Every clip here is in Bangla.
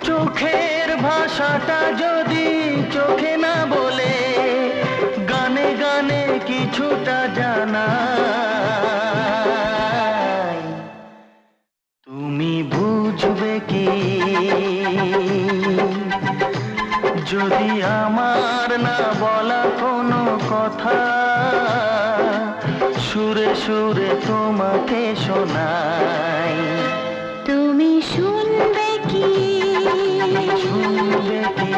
চোখের ভাষাটা যদি চোখে না বলে গানে গানে কিছুটা জানাই, তুমি বুঝবে কি যদি আমার না বলা কোনো কথা সুরে সুরে তোমাকে শোনাই? তুমি শুনবে কি? শুনবে কি?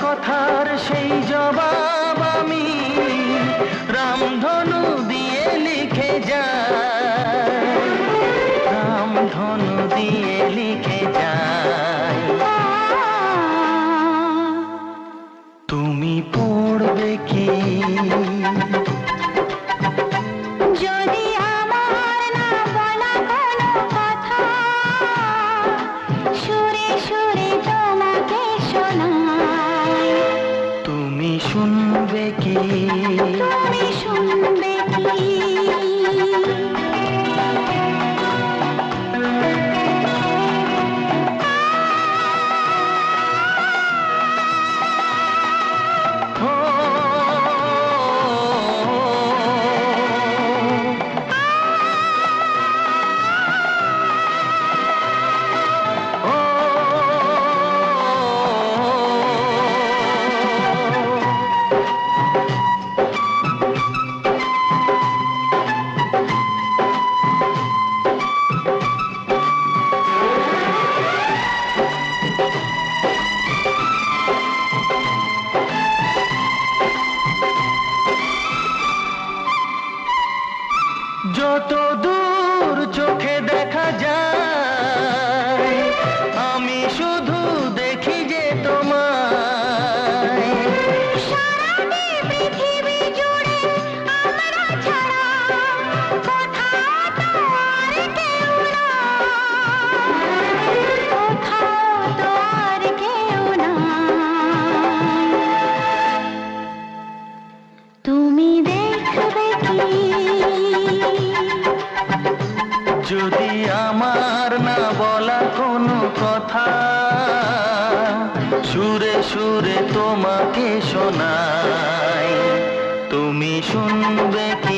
কথার সেই জবাব আমি রামধনু দিয়ে লিখে যাই, রামধনু দিয়ে লিখে যাই। তুমি পড়বে কি যদি আমার না বলা কোনো কথা সুরে সুরে তোমাকে শোনাই? তুমি শুনবে কি? তুমি শুনবে কি? যত দূর চোখে দেখা যায় আমি শুধু দেখি যে তোমায়। সারাটি পৃথিবী জুড়ে আমরা ছাড়া কোথাও তো আর কেউ নাই, কোথাও তো আর কেউ নাই। তুমি দেখবে কি যদি আমার না বলা কোনো কথা সুরে সুরে তোমাকে শোনাই? তুমি শুনবে কি?